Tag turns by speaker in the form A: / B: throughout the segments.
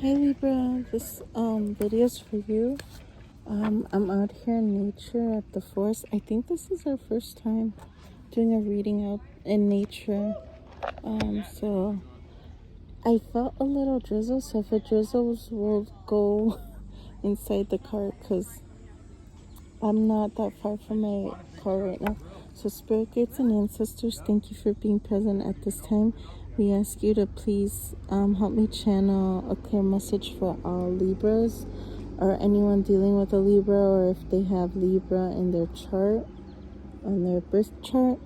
A: Hi Libra, this video is for you. I'm out here in nature at the forest. I think this is our first time doing a reading out in nature. So I felt a little drizzle, so if it drizzles, we'll go inside the car because I'm not that far from my car right now. So spirit guides and ancestors, thank you for being present at this time. We ask you to please help me channel a clear message for all Libras or anyone dealing with a Libra, or if they have Libra in their chart, on their birth chart.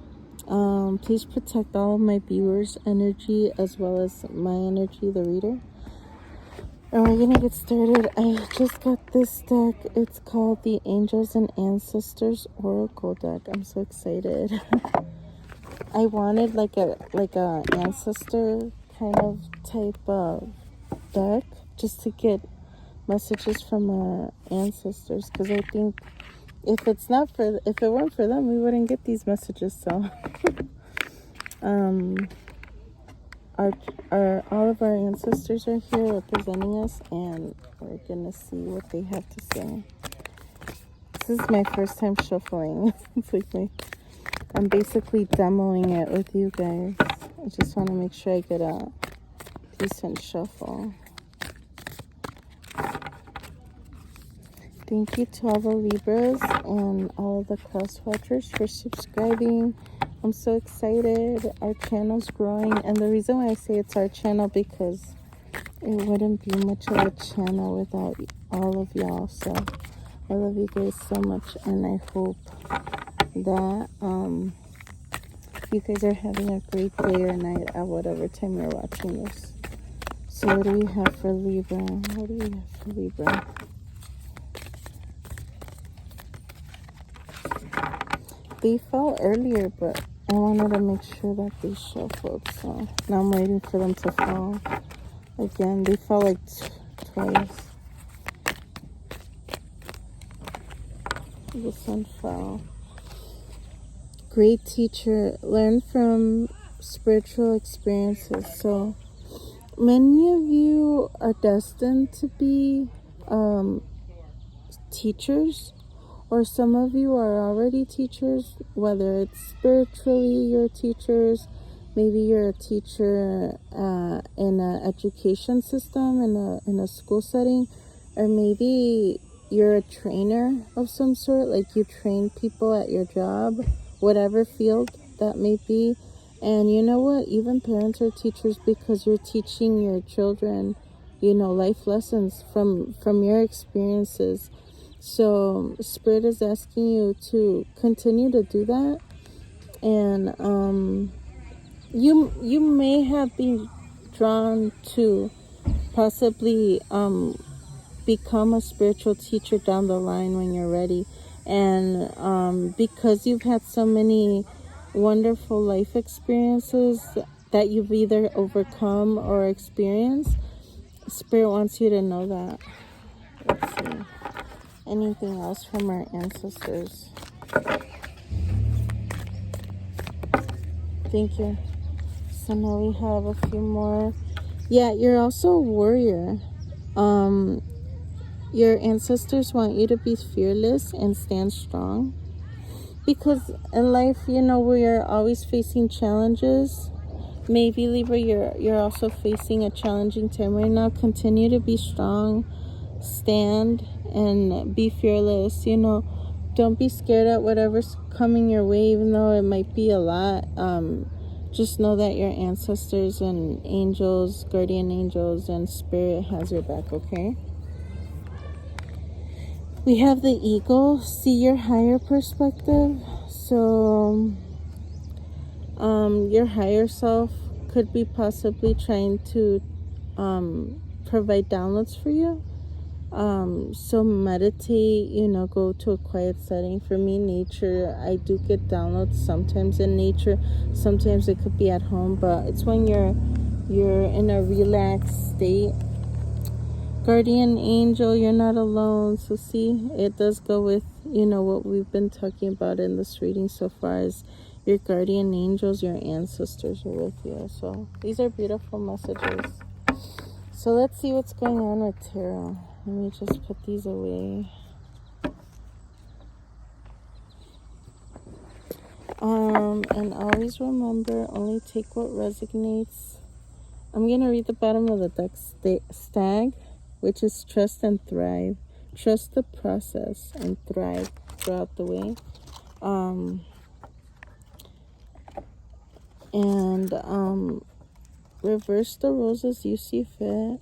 A: Please protect all of my viewers' energy as well as my energy, the reader. And we're gonna get started. I just got this deck. It's called the Angels and Ancestors Oracle deck. I'm so excited. I wanted like a ancestor kind of type of deck just to get messages from our ancestors, because I think if it weren't for them, we wouldn't get these messages. So all of our ancestors are here representing us, and we're gonna see what they have to say. This is my first time shuffling. It's like I'm basically demoing it with you guys. I just want to make sure I get a decent shuffle. Thank you to all the Libras and all the cross watchers for subscribing. I'm so excited. Our channel's growing, and the reason why I say it's our channel, because it wouldn't be much of a channel without all of y'all. So I love you guys so much, and I hope that you guys are having a great day or night at whatever time you're watching this. So what do we have for Libra? They fell earlier, but I wanted to make sure that they shuffled, so now I'm waiting for them to fall again. They fell like twice. This one fell. Great teacher, learn from spiritual experiences. So many of you are destined to be teachers, or some of you are already teachers, whether it's spiritually you're teachers, maybe you're a teacher in an education system, in a school setting, or maybe you're a trainer of some sort, like you train people at your job, whatever field that may be. And you know what, even parents are teachers, because you're teaching your children, life lessons from your experiences. So Spirit is asking you to continue to do that. And you may have been drawn to possibly become a spiritual teacher down the line when you're ready. And because you've had so many wonderful life experiences that you've either overcome or experienced, Spirit wants you to know that. Let's see. Anything else from our ancestors? Thank you. So now we have a few more. Yeah, you're also a warrior. Your ancestors want you to be fearless and stand strong, because in life, we are always facing challenges. Maybe Libra, you're also facing a challenging time right now. Continue to be strong, stand, and be fearless. Don't be scared at whatever's coming your way, even though it might be a lot. Just know that your ancestors and angels, guardian angels, and spirit has your back, okay? We have the eagle, see your higher perspective. So your higher self could be possibly trying to provide downloads for you. So meditate, go to a quiet setting. For me, nature, I do get downloads sometimes in nature. Sometimes it could be at home, but it's when you're in a relaxed state. Guardian angel, you're not alone. So see, it does go with, what we've been talking about in this reading so far, is your guardian angels, your ancestors are with you. So these are beautiful messages. So let's see what's going on with tarot. Let me just put these away. And always remember, only take what resonates. I'm going to read the bottom of the deck. Stag, which is trust and thrive. Trust the process and thrive throughout the way. Reverse the roles as you see fit.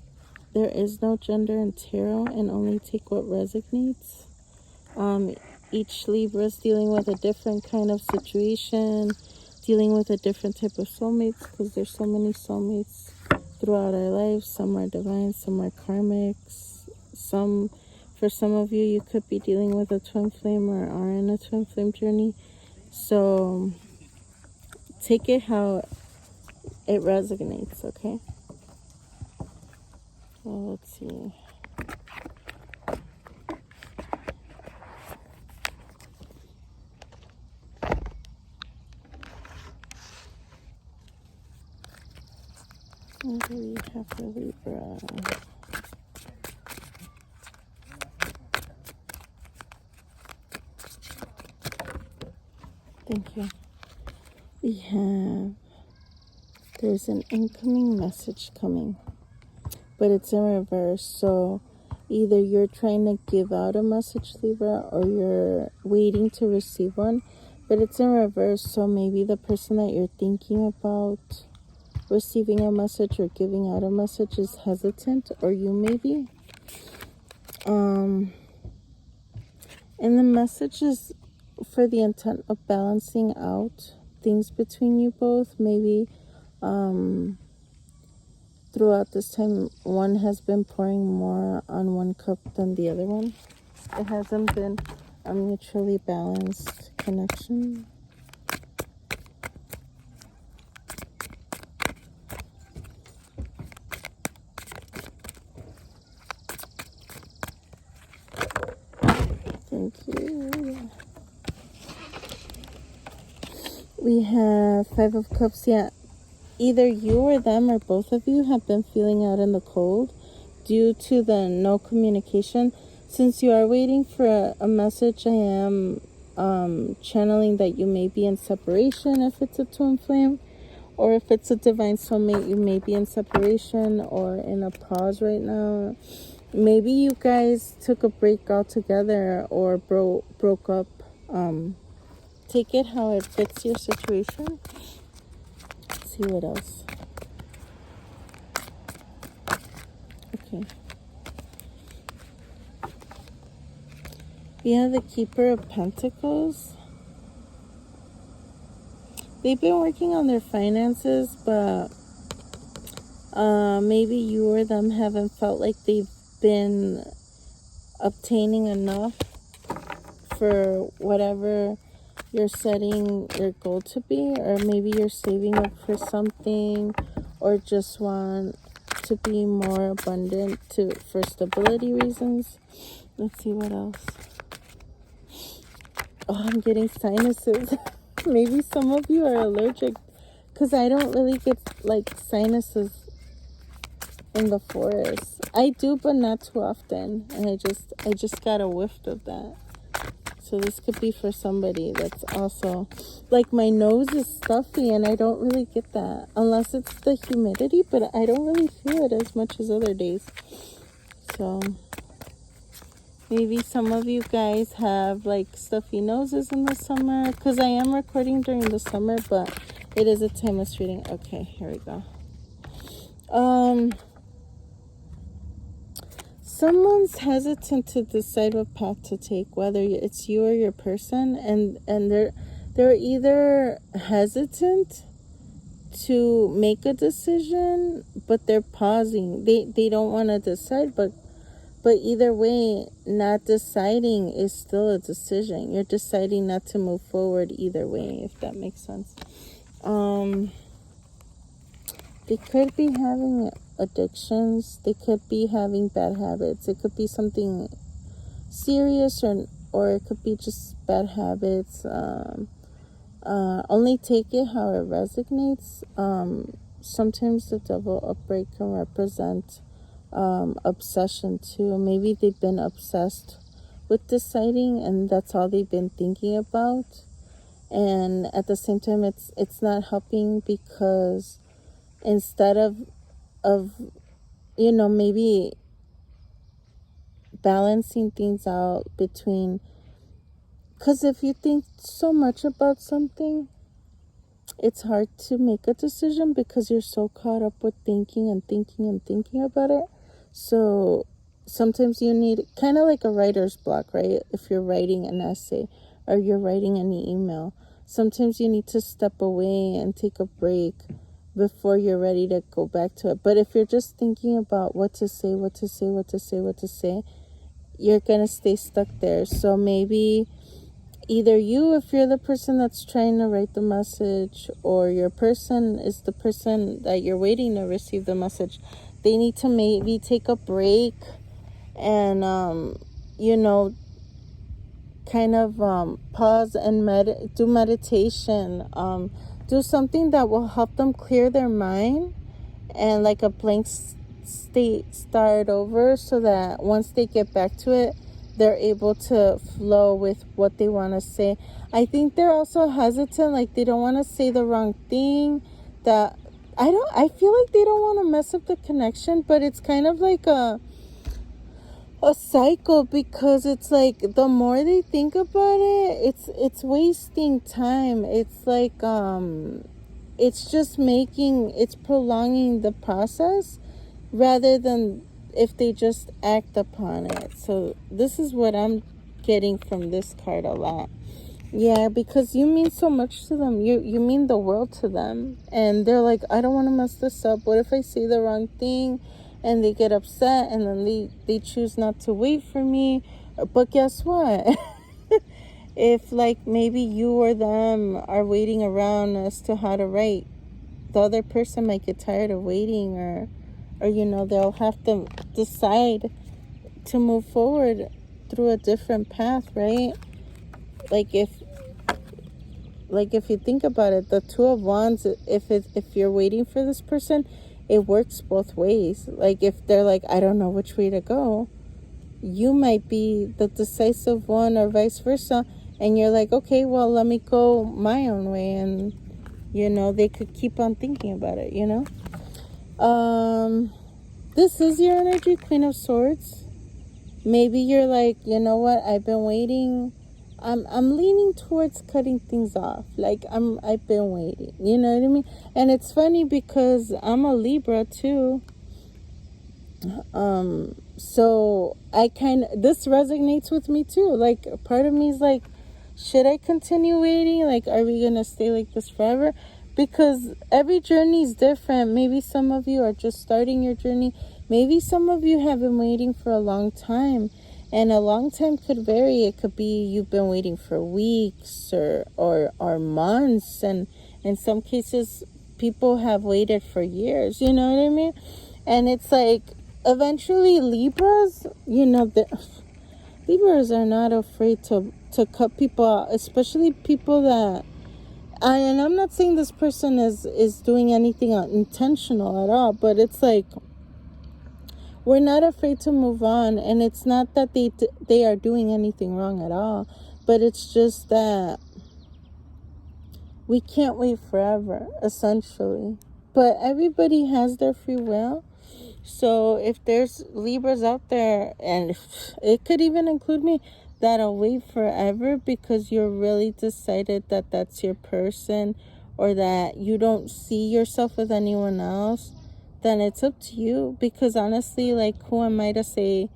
A: There is no gender in tarot, and only take what resonates. Each Libra is dealing with a different kind of situation, dealing with a different type of soulmates, because there's so many soulmates throughout our lives. Some are divine, some are karmics. For some of you, you could be dealing with a twin flame or are in a twin flame journey. So take it how it resonates, okay? Well, let's see. What do we have for Libra? Thank you. We have, there's an incoming message coming, but it's in reverse. So either you're trying to give out a message, Libra, or you're waiting to receive one, but it's in reverse. So maybe the person that you're thinking about receiving a message or giving out a message is hesitant, or you maybe. And the message is for the intent of balancing out things between you both. Maybe throughout this time, one has been pouring more on one cup than the other one. It hasn't been a mutually balanced connection. Thank you. We have Five of Cups. Yeah, either you or them or both of you have been feeling out in the cold due to the no communication. Since you are waiting for a message, I am channeling that you may be in separation if it's a twin flame, or if it's a divine soulmate, you may be in separation or in a pause right now. Maybe you guys took a break altogether or broke up. Take it how it fits your situation. Let's see what else. Okay. We have the Keeper of Pentacles. They've been working on their finances, but maybe you or them haven't felt like they've been obtaining enough for whatever you're setting your goal to be, or maybe you're saving up for something, or just want to be more abundant for stability reasons. Let's see what else. Oh, I'm getting sinuses. Maybe some of you are allergic, because I don't really get like sinuses in the forest. I do, but not too often. And I just got a whiff of that. So this could be for somebody that's also, like, my nose is stuffy and I don't really get that unless it's the humidity, but I don't really feel it as much as other days. So maybe some of you guys have like stuffy noses in the summer, because I am recording during the summer, but it is a timeless reading. Okay, here we go. Someone's hesitant to decide what path to take, whether it's you or your person, and they're either hesitant to make a decision, but they're pausing. They don't want to decide, but either way, not deciding is still a decision. You're deciding not to move forward either way, if that makes sense. They could be having addictions. They could be having bad habits. It could be something serious, or it could be just bad habits. Only take it how it resonates. Sometimes the devil outbreak can represent obsession too. Maybe they've been obsessed with deciding, and that's all they've been thinking about. And at the same time, it's not helping, because instead of maybe balancing things out between, because if you think so much about something, it's hard to make a decision because you're so caught up with thinking and thinking and thinking about it. So sometimes you need kind of like a writer's block, right? If you're writing an essay or you're writing an email, sometimes you need to step away and take a break before you're ready to go back to it. But if you're just thinking about what to say, you're going to stay stuck there. So maybe either you, if you're the person that's trying to write the message, or your person is the person that you're waiting to receive the message, they need to maybe take a break and, kind of pause and do meditation, do something that will help them clear their mind and like a blank state start over, so that once they get back to it, they're able to flow with what they want to say. I think they're also hesitant, like they don't want to say the wrong thing. That I feel like they don't want to mess up the connection, but it's kind of like a cycle, because it's like the more they think about it, it's wasting time. It's like it's prolonging the process rather than if they just act upon it. So this is what I'm getting from this card a lot. Yeah, because you mean so much to them. You mean the world to them. And they're like, I don't want to mess this up. What if I say the wrong thing? And they get upset, and then they choose not to wait for me. But guess what? If like maybe you or them are waiting around as to how to write, the other person might get tired of waiting, or they'll have to decide to move forward through a different path, right? Like if you think about it, the Two of Wands, if you're waiting for this person, it works both ways. Like if they're like, I don't know which way to go, you might be the decisive one, or vice versa, and you're like, okay, well, let me go my own way, and they could keep on thinking about it. This is your energy, Queen of Swords. Maybe you're like, you know what, I've been waiting. I'm leaning towards cutting things off. Like I've been waiting. You know what I mean? And it's funny because I'm a Libra too. So this resonates with me too. Like part of me is like, should I continue waiting? Like, are we gonna stay like this forever? Because every journey is different. Maybe some of you are just starting your journey. Maybe some of you have been waiting for a long time. And a long time could vary. It could be you've been waiting for weeks or months. And in some cases, people have waited for years. You know what I mean? And it's like, eventually Libras, Libras are not afraid to cut people out, especially people that, and I'm not saying this person is doing anything intentional at all, but it's like, we're not afraid to move on. And it's not that they are doing anything wrong at all, but it's just that we can't wait forever, essentially. But everybody has their free will. So if there's Libras out there, and it could even include me, that'll wait forever because you're really decided that that's your person, or that you don't see yourself with anyone else, then it's up to you. Because honestly, like, who am I to say?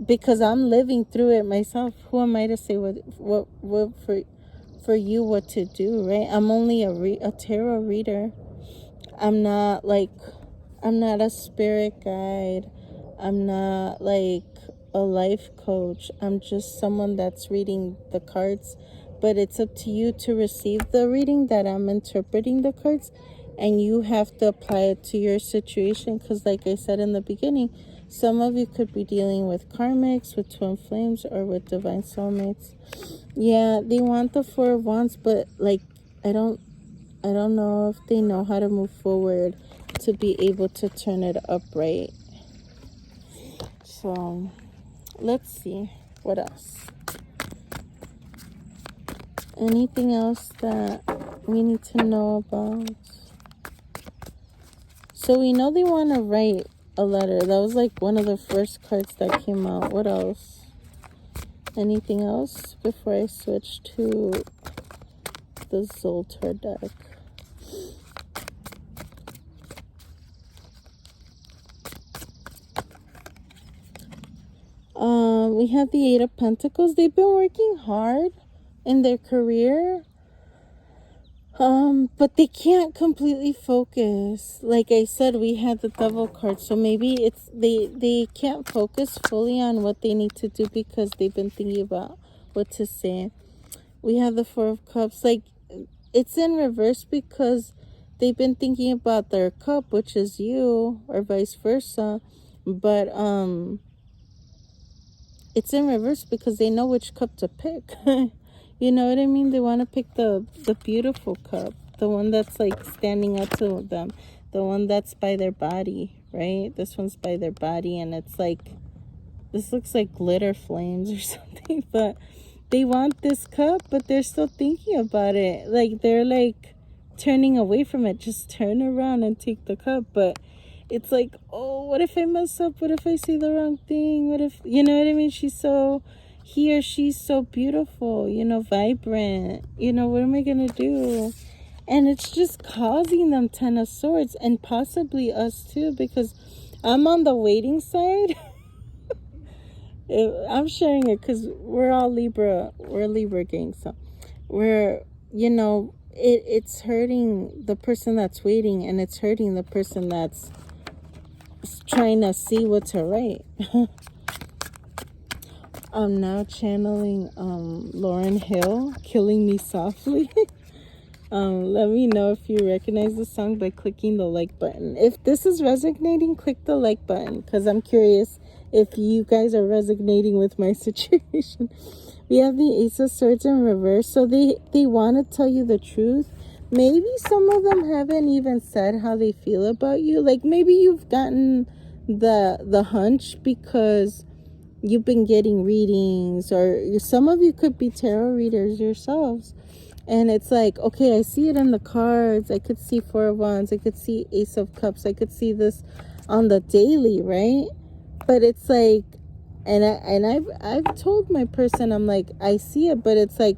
A: Because I'm living through it myself. Who am I to say what for you what to do, right? I'm only a tarot reader. I'm not a spirit guide. I'm not like a life coach. I'm just someone that's reading the cards. But it's up to you to receive the reading that I'm interpreting the cards. And you have to apply it to your situation. Because like I said in the beginning, some of you could be dealing with karmics, with twin flames, or with divine soulmates. Yeah, they want the Four of Wands, but like, I don't know if they know how to move forward to be able to turn it upright. So let's see what else. Anything else that we need to know about? So we know they want to write a letter. That was like one of the first cards that came out. What else? Anything else before I switch to the Zoltar deck? We have the Eight of Pentacles. They've been working hard in their career, but they can't completely focus. Like I said, we had the Devil card, so maybe it's they can't focus fully on what they need to do because they've been thinking about what to say. We have the Four of Cups. Like, it's in reverse because they've been thinking about their cup, which is you, or vice versa, but it's in reverse because they know which cup to pick. You know what I mean? They want to pick the beautiful cup, the one that's like standing up to them, the one that's by their body, right? This one's by their body, and it's like, this looks like glitter flames or something, but they want this cup, but they're still thinking about it. Like, they're like turning away from it. Just turn around and take the cup. But it's like, oh, what if I mess up? What if I say the wrong thing? What if, you know what I mean? He or she's so beautiful, you know, vibrant. You know, what am I going to do? And it's just causing them Ten of Swords, and possibly us too, because I'm on the waiting side. I'm sharing it because we're all Libra. We're Libra gang, so we're, you know, it's hurting the person that's waiting, and it's hurting the person that's trying to see what to write. I'm now channeling Lauryn Hill, Killing Me Softly. Let me know if you recognize the song by clicking the like button. If this is resonating, click the like button, because I'm curious if you guys are resonating with my situation. We have the Ace of Swords in reverse, so they want to tell you the truth. Maybe some of them haven't even said how they feel about you. Like, maybe you've gotten the hunch because you've been getting readings, or some of you could be tarot readers yourselves. And it's like, okay, I see it in the cards. I could see Four of Wands. I could see Ace of Cups. I could see this on the daily, right? But it's like, and I've told my person, I'm like, I see it, but it's like,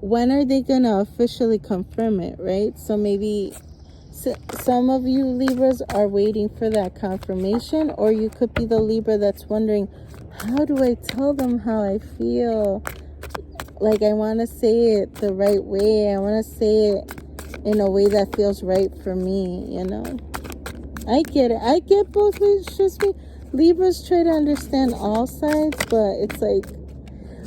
A: when are they gonna officially confirm it, right? So maybe some of you Libras are waiting for that confirmation, or you could be the Libra that's wondering, how do I tell them how I feel? Like, I want to say it the right way. I want to say it in a way that feels right for me, you know? I get it. I get both ways. It's just me. Libras try to understand all sides, but it's like,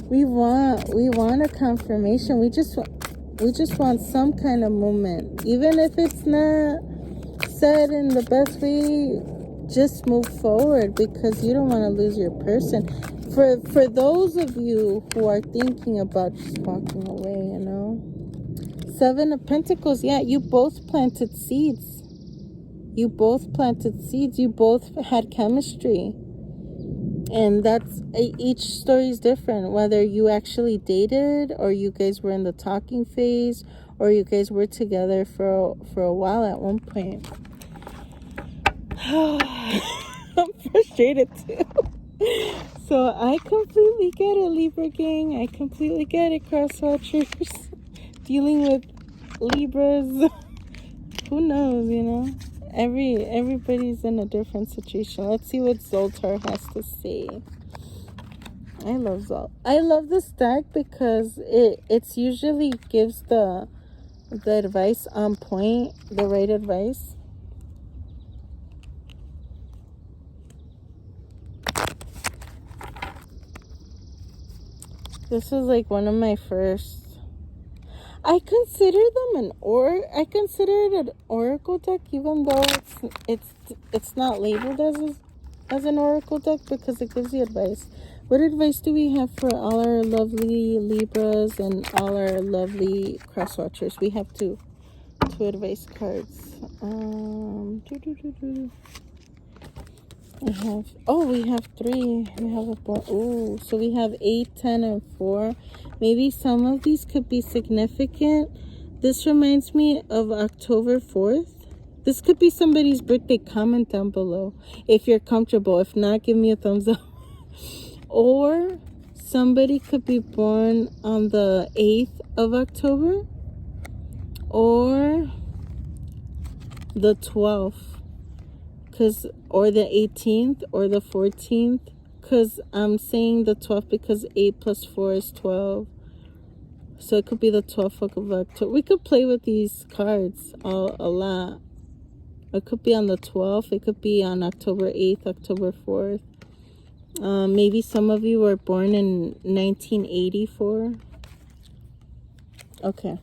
A: we want a confirmation. We just want some kind of movement. Even if it's not said in the best way, just move forward, because you don't want to lose your person. For those of you who are thinking about just walking away, you know. Seven of Pentacles. Yeah, you both planted seeds. You both planted seeds. You both had chemistry. And that's, each story is different. Whether you actually dated, or you guys were in the talking phase, or you guys were together for a while at one point. I'm frustrated too. So I completely get it, Libra gang. I completely get it, cross-watchers. Dealing with Libras. Who knows, you know? Everybody's in a different situation. Let's see what Zoltar has to say. I love Zoltar. I love this deck because it's usually gives the advice on point, the right advice. This was like one of my first. I consider them I consider it an oracle deck, even though it's not labeled as an oracle deck, because it gives you advice. What advice do we have for all our lovely Libras and all our lovely cross-watchers? We have two advice cards. We have 3. We have a 4. Oh, so we have 8, 10, and 4. Maybe some of these could be significant. This reminds me of October 4th. This could be somebody's birthday. Comment down below if you're comfortable. If not, give me a thumbs up. Or somebody could be born on the 8th of October or the 12th. Or the 18th or the 14th, because I'm saying the 12th because 8 plus 4 is 12. So it could be the 12th of October. We could play with these cards a lot. It could be on the 12th. It could be on October 8th, October 4th. Maybe some of you were born in 1984. Okay.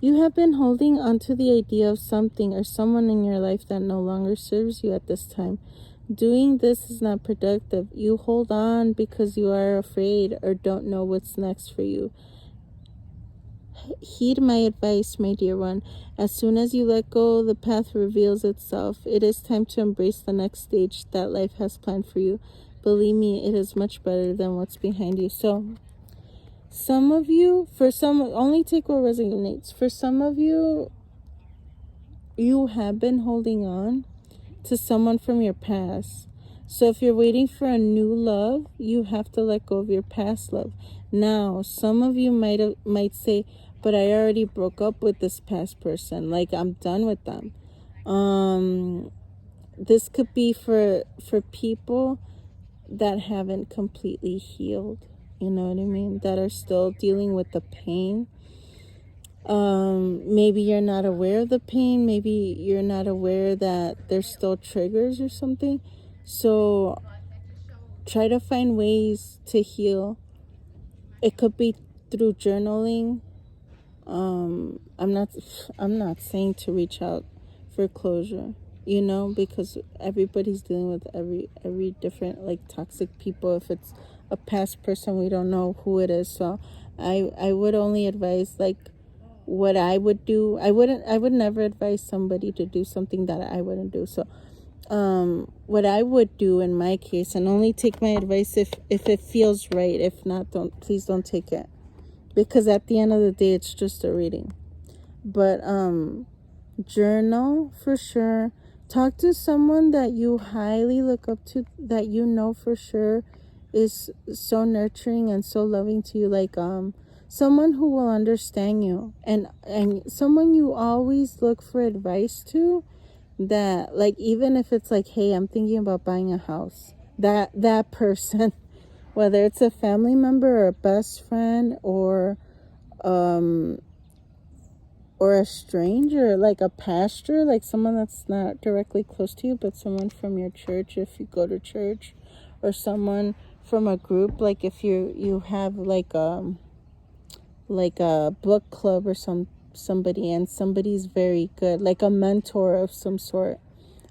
A: You have been holding onto the idea of something or someone in your life that no longer serves you at this time. Doing this is not productive. You hold on because you are afraid or don't know what's next for you. Heed my advice, my dear one. As soon as you let go, the path reveals itself. It is time to embrace the next stage that life has planned for you. Believe me, it is much better than what's behind you. So, some of you, only take what resonates. For some of you, you have been holding on to someone from your past. So if you're waiting for a new love, you have to let go of your past love. Now, some of you might say, but I already broke up with this past person. Like, I'm done with them. This could be for people that haven't completely healed. You know what I mean? That are still dealing with the pain. Maybe you're not aware of the pain. Maybe you're not aware that there's still triggers or something. So try to find ways to heal. It could be through journaling. I'm not saying to reach out for closure, because everybody's dealing with every different toxic people. If it's a past person, we don't know who it is. So I would only advise what I would do. I would never advise somebody to do something that I wouldn't do. So what I would do in my case, and only take my advice if it feels right. If not, please don't take it, because at the end of the day, it's just a reading. But journal for sure. Talk to someone that you highly look up to, that for sure is so nurturing and so loving to you, someone who will understand you, and someone you always look for advice to, that even if it's hey, I'm thinking about buying a house, that person, whether it's a family member or a best friend or a stranger, a pastor, someone that's not directly close to you, but someone from your church if you go to church, or someone from a group, if you have a book club or somebody, and somebody's very good, a mentor of some sort,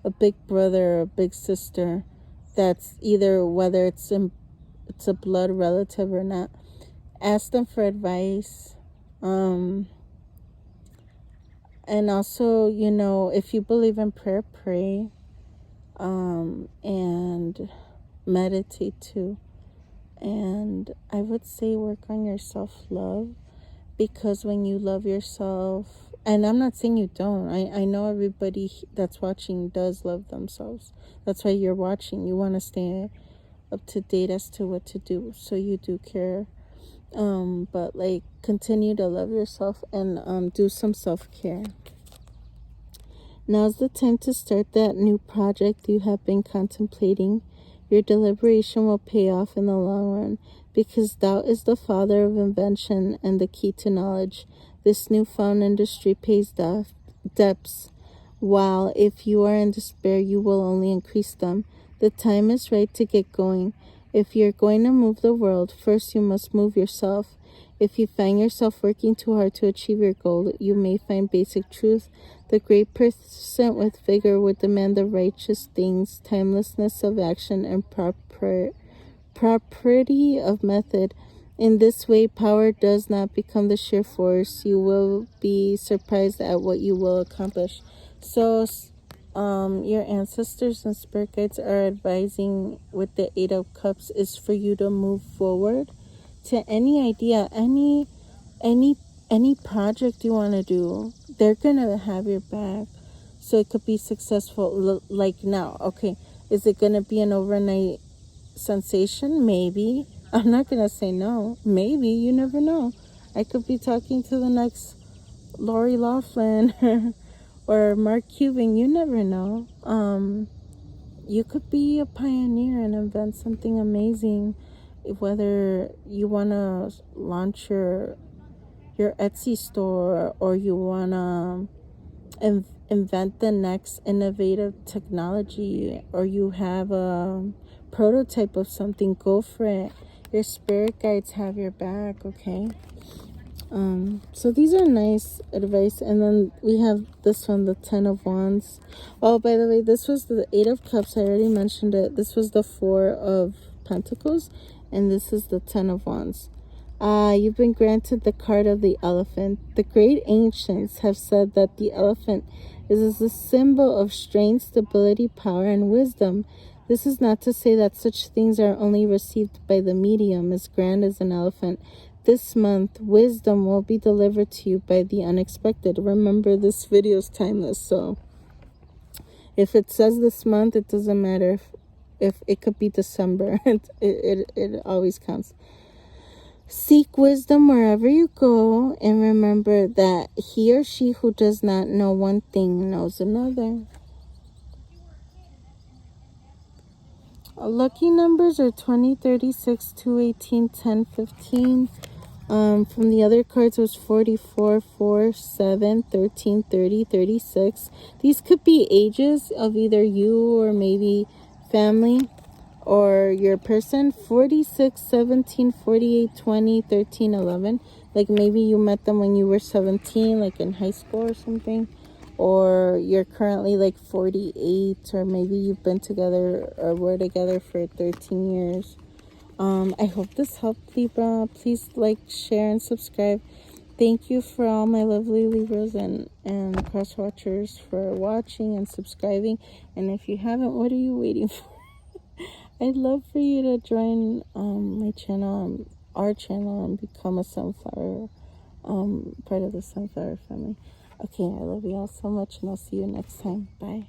A: a big brother or a big sister, that's whether it's a blood relative or not. Ask them for advice. And also, if you believe in prayer, pray, and meditate too. And I would say work on your self-love, because when you love yourself, and I'm not saying you don't, I know everybody that's watching does love themselves. That's why you're watching. You want to stay up to date as to what to do, so you do care. But continue to love yourself and do some self-care. Now's the time to start that new project you have been contemplating. Your deliberation will pay off in the long run, because doubt is the father of invention and the key to knowledge. This newfound industry pays debts, while if you are in despair, you will only increase them. The time is right to get going. If you're going to move the world, first you must move yourself. If you find yourself working too hard to achieve your goal, you may find basic truth. The great person with vigor would demand the righteous things, timelessness of action, and propriety of method. In this way, power does not become the sheer force. You will be surprised at what you will accomplish. So your ancestors and spirit guides are advising with the Eight of Cups is for you to move forward to any idea, any project you want to do. They're gonna have your back, so it could be successful. Like now, okay, is it gonna be an overnight sensation? Maybe. I'm not gonna say no. Maybe. You never know. I could be talking to the next Lori Loughlin or Mark Cuban. You never know. You could be a pioneer and invent something amazing. Whether you wanna launch your Etsy store, or you wanna invent the next innovative technology, or you have a prototype of something, go for it. Your spirit guides have your back, okay? So these are nice advice. And then we have this one, the 10 of Wands. Oh, by the way, this was the 8 of Cups. I already mentioned it. This was the 4 of Pentacles, and this is the 10 of Wands. You've been granted the card of the elephant. The great ancients have said that the elephant is a symbol of strength, stability, power, and wisdom. This is not to say that such things are only received by the medium as grand as an elephant. This month, wisdom will be delivered to you by the unexpected. Remember, this video is timeless, so if it says this month, it doesn't matter if it could be December. It always counts. Seek wisdom wherever you go, and remember that he or she who does not know one thing knows another. Lucky numbers are 20, 36, 218, 10, 15. From the other cards, it was 44, 4, 7, 13, 30, 36. These could be ages of either you or maybe family or your person. 46, 17, 48, 20, 13, 11. Like maybe you met them when you were 17, like in high school or something. Or you're currently like 48, or maybe you've been together or were together for 13 years. I hope this helped, Libra. Please like, share, and subscribe. Thank you for all my lovely Libras and cross watchers for watching and subscribing. And if you haven't, what are you waiting for? I'd love for you to join my channel, our channel, and become a sunflower, part of the sunflower family. Okay, I love you all so much, and I'll see you next time. Bye.